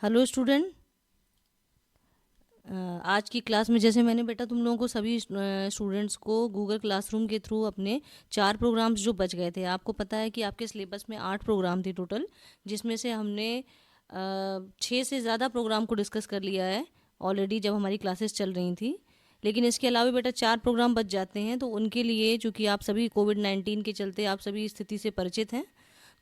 Hello student. आज की class में जैसे मैंने बेटा तुम लोगों को सभी स्टूडेंट्स को गूगल क्लासरूम के थ्रू अपने 4 प्रोग्राम्स जो बच गए थे, आपको पता है कि आपके सिलेबस में 8 प्रोग्राम थे टोटल, जिसमें से हमने 6 से ज़्यादा प्रोग्राम को डिस्कस कर लिया है ऑलरेडी जब हमारी क्लासेस चल रही थी। लेकिन इसके अलावा बेटा 4 प्रोग्राम बच जाते हैं, तो उनके लिए चूँकि आप सभी कोविड-19 के चलते आप सभी इस स्थिति से परिचित हैं,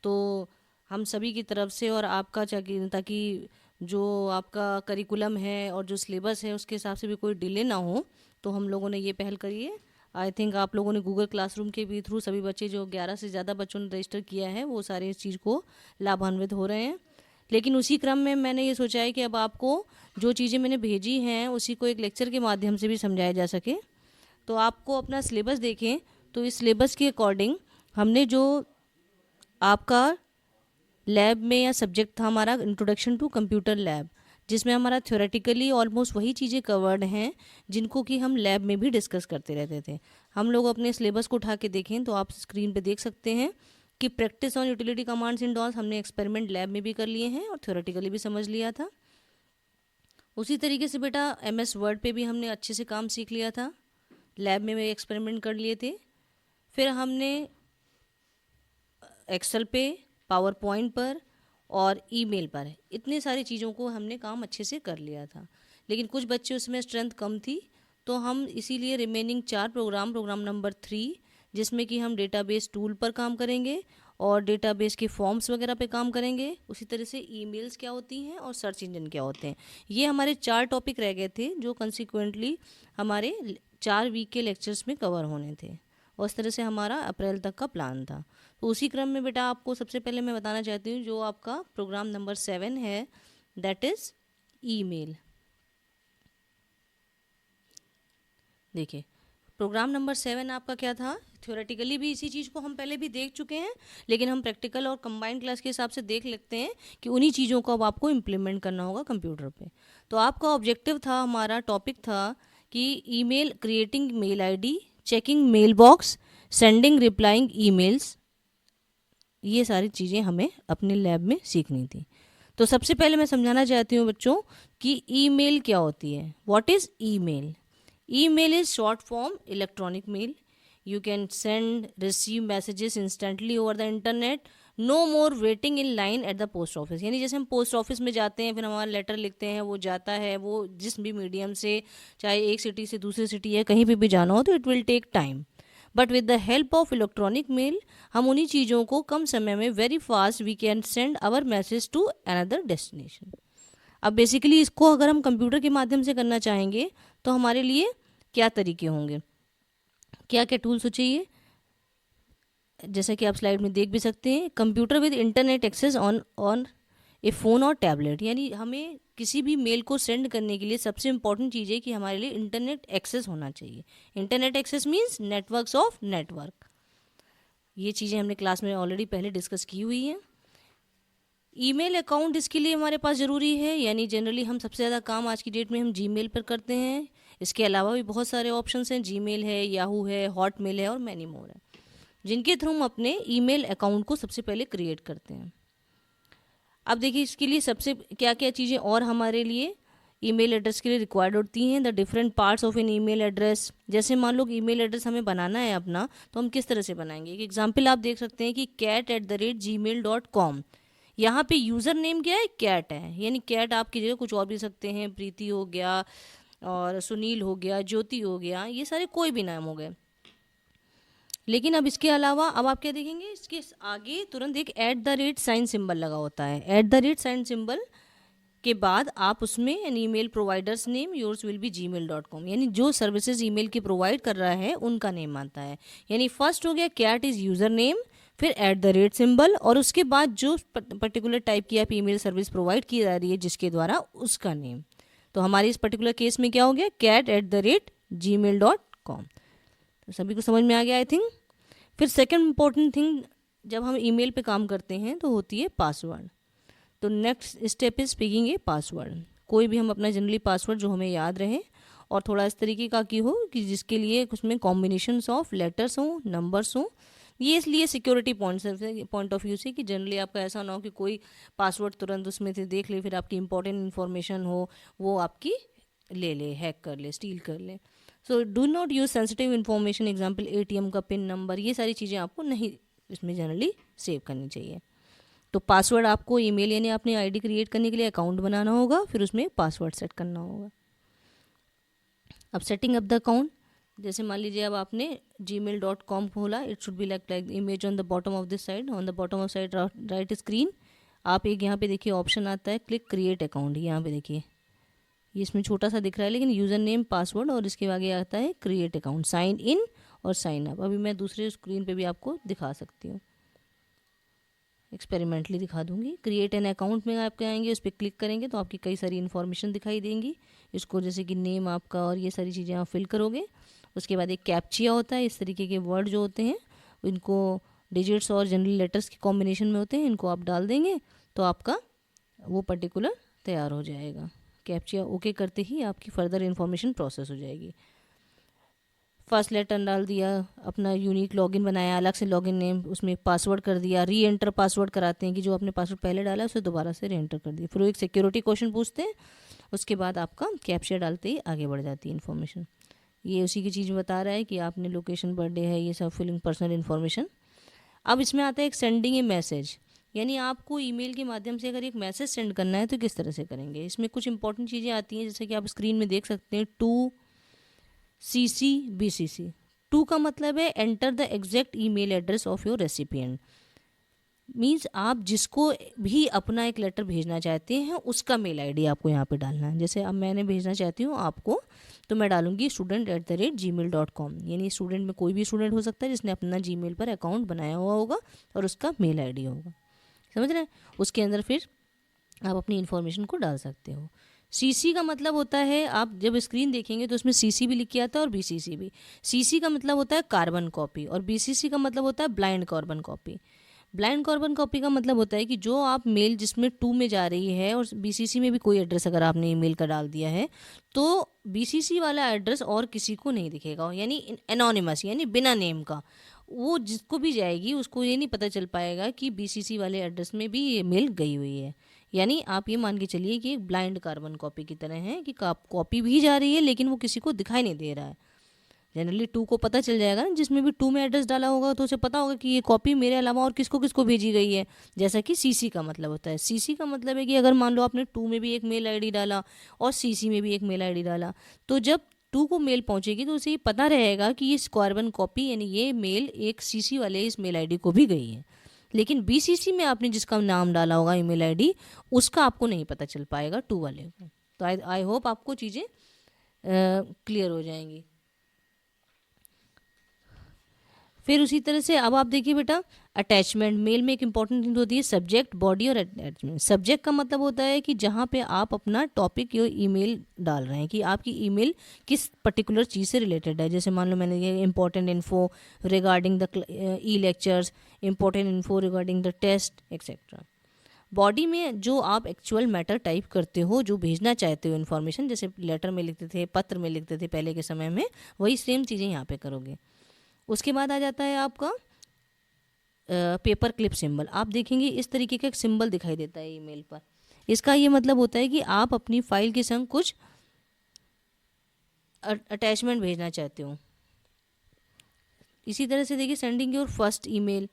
तो हम सभी की तरफ से और आपका ताकि जो आपका करिकुलम है और जो सिलेबस है उसके हिसाब से भी कोई डिले ना हो, तो हम लोगों ने ये पहल करी है। आई थिंक आप लोगों ने गूगल क्लासरूम के भी थ्रू सभी बच्चे जो 11 से ज़्यादा बच्चों ने रजिस्टर किया है वो सारे इस चीज़ को लाभान्वित हो रहे हैं। लेकिन उसी क्रम में मैंने ये सोचा है कि अब आपको जो चीज़ें मैंने भेजी हैं उसी को एक लेक्चर के माध्यम से भी समझाया जा सके। तो आपको अपना सिलेबस देखें तो इस सिलेबस के अकॉर्डिंग हमने जो आपका लैब में या सब्जेक्ट था हमारा इंट्रोडक्शन टू कंप्यूटर लैब, जिसमें हमारा थ्योरेटिकली ऑलमोस्ट वही चीज़ें कवर्ड हैं जिनको कि हम लैब में भी डिस्कस करते रहते थे। हम लोग अपने सिलेबस को उठा के देखें तो आप स्क्रीन पे देख सकते हैं कि practice on utility commands in DOS हमने एक्सपेरिमेंट लैब में भी कर लिए हैं और थ्योरेटिकली भी समझ लिया था। उसी तरीके से बेटा MS वर्ड पे भी हमने अच्छे से काम सीख लिया था, लैब में भी एक्सपेरिमेंट कर लिए थे। फिर हमने एक्सेल पे, पावर पॉइंट पर और ईमेल पर इतनी सारी चीज़ों को हमने काम अच्छे से कर लिया था। लेकिन कुछ बच्चे उसमें स्ट्रेंथ कम थी, तो हम इसीलिए रिमेनिंग 4 प्रोग्राम, प्रोग्राम नंबर 3 जिसमें कि हम डेटाबेस टूल पर काम करेंगे और डेटाबेस के फॉर्म्स वगैरह पे काम करेंगे। उसी तरह से ईमेल्स क्या होती हैं और सर्च इंजन क्या होते हैं, ये हमारे 4 टॉपिक रह गए थे जो कंसिक्वेंटली हमारे 4 वीक के लेक्चर्स में कवर होने थे। और इस तरह से हमारा अप्रैल तक का प्लान था। तो उसी क्रम में बेटा आपको सबसे पहले मैं बताना चाहती हूँ जो आपका प्रोग्राम नंबर 7 है, दैट इज़ ईमेल। देखिए प्रोग्राम नंबर 7 आपका क्या था, थ्योरेटिकली भी इसी चीज़ को हम पहले भी देख चुके हैं, लेकिन हम प्रैक्टिकल और कंबाइंड क्लास के हिसाब से देख लेते हैं कि उन्हीं चीज़ों को अब आपको इम्प्लीमेंट करना होगा कंप्यूटर पे। तो आपका ऑब्जेक्टिव था, हमारा टॉपिक था कि email, creating mail ID, checking mail box, sending replying emails, ये सारी चीज़ें हमें अपने लैब में सीखनी थी। तो सबसे पहले मैं समझाना चाहती हूँ बच्चों कि ईमेल क्या होती है। What is email? Email is short form electronic mail. You can send receive messages instantly over the internet, no more waiting in line at the post office. यानी जैसे हम पोस्ट ऑफिस में जाते हैं, फिर हमारा लेटर लिखते हैं, वो जाता है, वो जिस भी मीडियम से, चाहे एक सिटी से दूसरी सिटी या कहीं भी जाना हो, तो it will take time. But with the help of electronic mail हम उन्हीं चीज़ों को कम समय में very fast we can send our message to another destination. अब बेसिकली इसको अगर हम कंप्यूटर के माध्यम से करना चाहेंगे तो हमारे लिए क्या तरीके होंगे, क्या क्या टूल्स चाहिए, जैसा कि आप स्लाइड में देख भी सकते हैं। Computer with internet access on on a phone और टैबलेट, यानी हमें किसी भी मेल को सेंड करने के लिए सबसे इंपॉर्टेंट चीज़ है कि हमारे लिए इंटरनेट एक्सेस होना चाहिए। Internet access means networks of network. ये चीज़ें हमने क्लास में ऑलरेडी पहले डिस्कस की हुई हैं। ईमेल अकाउंट इसके लिए हमारे पास ज़रूरी है, यानी जनरली हम सबसे ज़्यादा काम आज की डेट में हम जीमेल पर करते हैं। इसके अलावा भी बहुत सारे ऑप्शंस हैं, जीमेल है, याहू है, हॉटमेल है और मैनी मोर है, जिनके थ्रू हम अपने ईमेल अकाउंट को सबसे पहले क्रिएट करते हैं। अब देखिए इसके लिए सबसे क्या क्या चीज़ें और हमारे लिए ईमेल एड्रेस के लिए रिक्वायर्ड होती हैं। The different parts of an email address, जैसे मान लो ईमेल एड्रेस हमें बनाना है अपना, तो हम किस तरह से बनाएंगे। एक एग्जांपल आप देख सकते हैं कि cat@gmail.com, यहाँ पे यूज़र नेम क्या है, कैट है, यानी कैट आपकी जगह कुछ और भी सकते हैं, प्रीति हो गया और सुनील हो गया, ज्योति हो गया, ये सारे कोई भी नाम हो गए। लेकिन अब इसके अलावा अब आप क्या देखेंगे, इसके आगे तुरंत एक @साइन सिंबल लगा होता है। @साइन सिंबल के बाद आप उसमें an email providers name yours will be gmail.com, यानी जो सर्विसेज ईमेल की प्रोवाइड कर रहा है उनका नेम आता है। यानी फर्स्ट हो गया कैट इज़ यूज़र नेम, फिर सिंबल, और उसके बाद जो पर्टिकुलर टाइप की आप ईमेल सर्विस प्रोवाइड की जा रही है जिसके द्वारा, उसका नेम। तो हमारे इस पर्टिकुलर केस में क्या हो गया, cat@gmail.com। तो सभी को समझ में आ गया आई थिंक। फिर सेकंड इम्पोर्टेंट थिंग जब हम ईमेल पे काम करते हैं तो होती है पासवर्ड। तो next step is picking a password. कोई भी हम अपना जनरली पासवर्ड जो हमें याद रहे और थोड़ा इस तरीके का की हो कि जिसके लिए उसमें कॉम्बिनेशंस ऑफ लेटर्स हों, नंबर्स हों, ये इसलिए सिक्योरिटी पॉइंट ऑफ व्यू से कि जनरली आपका ऐसा ना हो कि कोई पासवर्ड तुरंत उसमें से देख ले, फिर आपकी इंपॉर्टेंट इन्फॉर्मेशन हो वो आपकी ले ले, हैक कर ले, स्टील कर ले। So do not use sensitive information, example ATM का पिन नंबर, ये सारी चीज़ें आपको नहीं इसमें जनरली सेव करनी चाहिए। तो पासवर्ड आपको ईमेल यानी आपने आईडी क्रिएट करने के लिए अकाउंट बनाना होगा, फिर उसमें पासवर्ड सेट करना होगा। अब सेटिंग अप द अकाउंट, जैसे मान लीजिए अब आपने gmail.com खोला, it should be like image on the bottom of this side, on the bottom of side right screen आप एक यहाँ पे देखिए ऑप्शन आता है क्लिक क्रिएट अकाउंट, यहाँ पे देखिए ये इसमें छोटा सा दिख रहा है लेकिन यूज़र नेम पासवर्ड और इसके आगे आता है क्रिएट अकाउंट, साइन इन और साइन अप। अभी मैं दूसरे स्क्रीन पे भी आपको दिखा सकती हूँ, एक्सपेरिमेंटली दिखा दूंगी। क्रिएट एन अकाउंट में आपके आएंगे, उस पर क्लिक करेंगे तो आपकी कई सारी इन्फॉर्मेशन दिखाई देंगी, इसको जैसे कि नेम आपका और ये सारी चीज़ें आप फिल करोगे। उसके बाद एक कैप्चिया होता है, इस तरीके के वर्ड जो होते हैं इनको डिजिट्स और जनरल लेटर्स के कॉम्बिनेशन में होते हैं, इनको आप डाल देंगे तो आपका वो पर्टिकुलर तैयार हो जाएगा। कैप्चिया ओके करते ही आपकी फर्दर इन्फॉर्मेशन प्रोसेस हो जाएगी। फर्स्ट लेटर डाल दिया, अपना यूनिक लॉगिन बनाया, अलग से लॉगिन नेम, उसमें पासवर्ड कर दिया, री एंटर पासवर्ड कराते हैं कि जो आपने पासवर्ड पहले डाला है उसे दोबारा से री एंटर कर दिया। फिर वो एक सिक्योरिटी क्वेश्चन पूछते हैं, उसके बाद आपका कैप्चा डालते ही आगे बढ़ जाती है इन्फॉर्मेशन। ये उसी की चीज़ बता रहा है कि आपने लोकेशन, बर्थडे है, ये सब फिलिंग पर्सनल इन्फॉर्मेशन। अब इसमें आता है एक सेंडिंग ए मैसेज, यानी आपको ईमेल के माध्यम से अगर एक मैसेज सेंड करना है तो किस तरह से करेंगे। इसमें कुछ इंपॉर्टेंट चीज़ें आती हैं, जैसे कि आप स्क्रीन में देख सकते हैं, टू CC BCC। टू का मतलब है enter the exact email address of your recipient, means आप जिसको भी अपना एक लेटर भेजना चाहते हैं उसका मेल आईडी आपको यहाँ पे डालना है। जैसे अब मैंने भेजना चाहती हूँ आपको, तो मैं डालूंगी student@gmail.com, यानी स्टूडेंट में कोई भी स्टूडेंट हो सकता है जिसने अपना जीमेल पर अकाउंट बनाया हुआ होगा और उसका मेल आईडी होगा, समझ रहे हैं। उसके अंदर फिर आप अपनी इन्फॉर्मेशन को डाल सकते हो। CC का मतलब होता है, आप जब स्क्रीन देखेंगे तो उसमें CC भी लिख के आता है और BCC भी। CC का मतलब होता है कार्बन कॉपी और BCC का मतलब होता है blind carbon copy. Blind carbon copy का मतलब होता है कि जो आप मेल जिसमें 2 में जा रही है और BCC में भी कोई एड्रेस अगर आपने ईमेल का डाल दिया है तो BCC वाला एड्रेस और किसी को नहीं दिखेगा, यानी एनोनिमस, यानी बिना नेम का। वो जिसको भी जाएगी उसको ये नहीं पता चल पाएगा कि BCC वाले एड्रेस में भी ये मेल गई हुई है। यानी आप ये मान के चलिए कि एक ब्लाइंड कार्बन कॉपी की तरह है कि कॉपी भी जा रही है लेकिन वो किसी को दिखाई नहीं दे रहा है। जनरली 2 को पता चल जाएगा ना, जिसमें भी 2 में एड्रेस डाला होगा तो उसे पता होगा कि ये कॉपी मेरे अलावा और किसको किसको भेजी गई है। जैसा कि CC का मतलब होता है, CC का मतलब है कि अगर मान लो आपने 2 में भी एक मेल आईडी डाला और CC में भी एक मेल आईडी डाला, तो जब 2 को मेल पहुंचेगी तो उसे ये पता रहेगा कि ये कार्बन कॉपी यानी ये मेल एक CC वाले इस मेल आईडी को भी गई है। लेकिन BCC में आपने जिसका नाम डाला होगा ईमेल आईडी, उसका आपको नहीं पता चल पाएगा 2 वाले को। तो आई होप आपको चीज़ें क्लियर हो जाएंगी। फिर उसी तरह से अब आप देखिए बेटा, अटैचमेंट। मेल में एक इंपॉर्टेंट चीज़ होती है सब्जेक्ट, बॉडी और अटैचमेंट। सब्जेक्ट का मतलब होता है कि जहाँ पे आप अपना टॉपिक या ईमेल डाल रहे हैं कि आपकी ईमेल किस पर्टिकुलर चीज़ से रिलेटेड है। जैसे मान लो मैंने ये important info regarding the lectures, important info regarding the test etcetera. Body में जो आप एक्चुअल मैटर टाइप करते हो, जो भेजना चाहते हो इन्फॉर्मेशन, जैसे लेटर में लिखते थे, पत्र में लिखते थे पहले के समय में, वही सेम चीज़ें यहाँ पे करोगे। उसके बाद आ जाता है आपका पेपर क्लिप सिंबल। आप देखेंगे इस तरीके का एक सिंबल दिखाई देता है ईमेल पर। इसका ये मतलब होता है कि आप अपनी फाइल के संग कुछ अटैचमेंट भेजना चाहते हो। इसी तरह से देखिए सेंडिंग योर फर्स्ट ईमेल।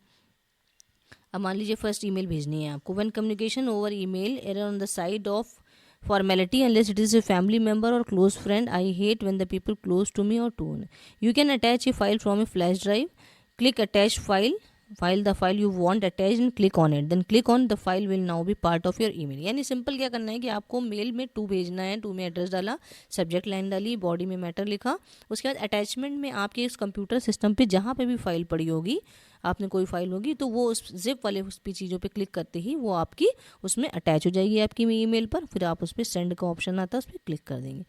अब मान लीजिए फर्स्ट ईमेल भेजनी है आपको। When communication over email error on the side of formality unless it is a family member or close friend. I hate when the people close to me or to me. You can attach a file from a flash drive. Click attach file the file you want attached and click on it. Then click on the file will now be part of your email. यानी simple क्या करना है कि आपको mail में 2 भेजना है, 2 में एड्रेस डाला, सब्जेक्ट लाइन डाली, बॉडी में मैटर लिखा। उसके बाद अटैचमेंट में आपके इस कंप्यूटर सिस्टम पे जहाँ पे भी फाइल पड़ी होगी, आपने कोई फाइल होगी तो वो उस जिप वाले उस पे चीज़ों पे क्लिक करते ही वो आपकी उसमें अटैच हो जाएगी आपकी ईमेल पर। फिर आप उस पर सेंड का ऑप्शन आता है, उस पर क्लिक कर देंगे।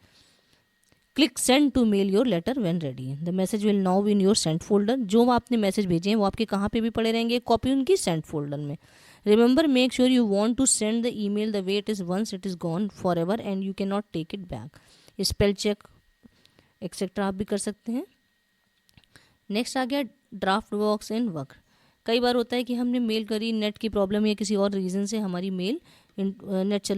Click send to mail your letter when ready. The message will now be in your send folder. जो आपने मैसेज भेजे हैं वो आपके कहाँ पे भी पड़े रहेंगे, कॉपी उनकी सेंड फोल्डर में। Remember make sure you want to send the email the way it is once it is gone forever and you can not take it back. Spell check etcetera आप भी कर सकते हैं। Next आ गया draft box and work. कई बार होता है कि हमने मेल करी, नेट की प्रॉब्लम या किसी और रीज़न से हमारी मेल नेट चला